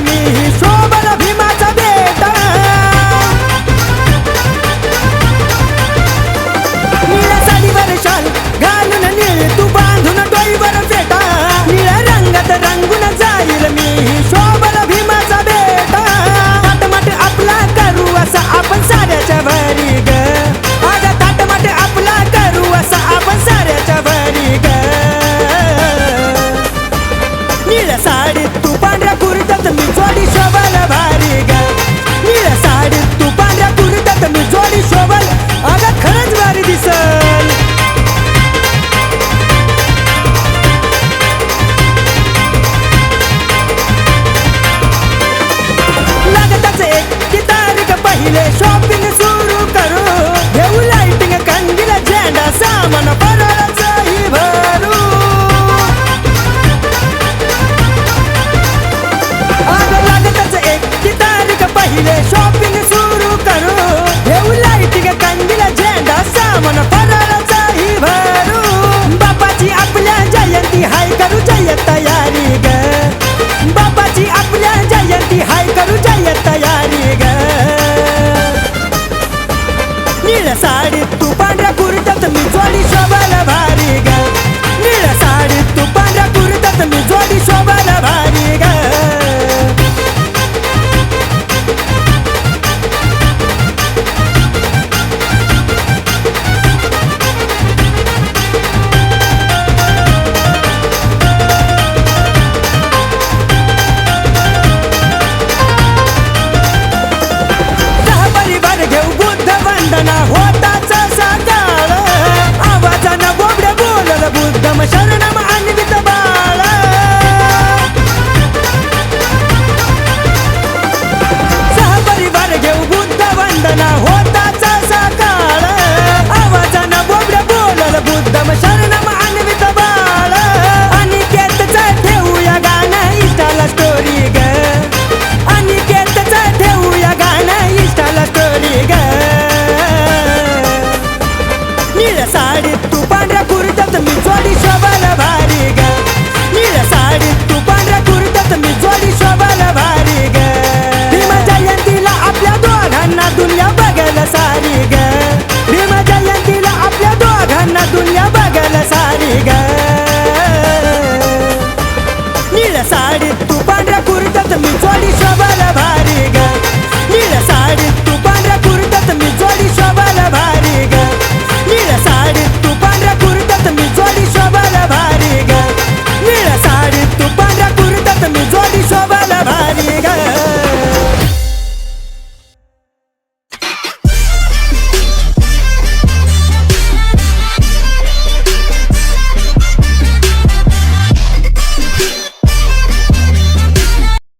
मी शोभल भीमाचा बेटा निळ्या साडीवर शाल घालून निळ तू बांधून डोईवर फेटा निळ्या रंगात रंगून जाईल मी शोभल भीमाचा बेटा थाटमाट आपला करू असा आपण साऱ्याच्या भरी ग अगं थाटमाट आपला करू असा आपण साऱ्याच्या भरी ग निळ्या साडीत तू पांढऱ्या कुर्त्यात मी जोडी शोभल भारी ग निळ्या साडीत तू पांढऱ्या कुर्त्यात मी जोडी शोभल अगं खरंच भारी दिसल लागताच एक ती तारीख पहिले शॉपिंग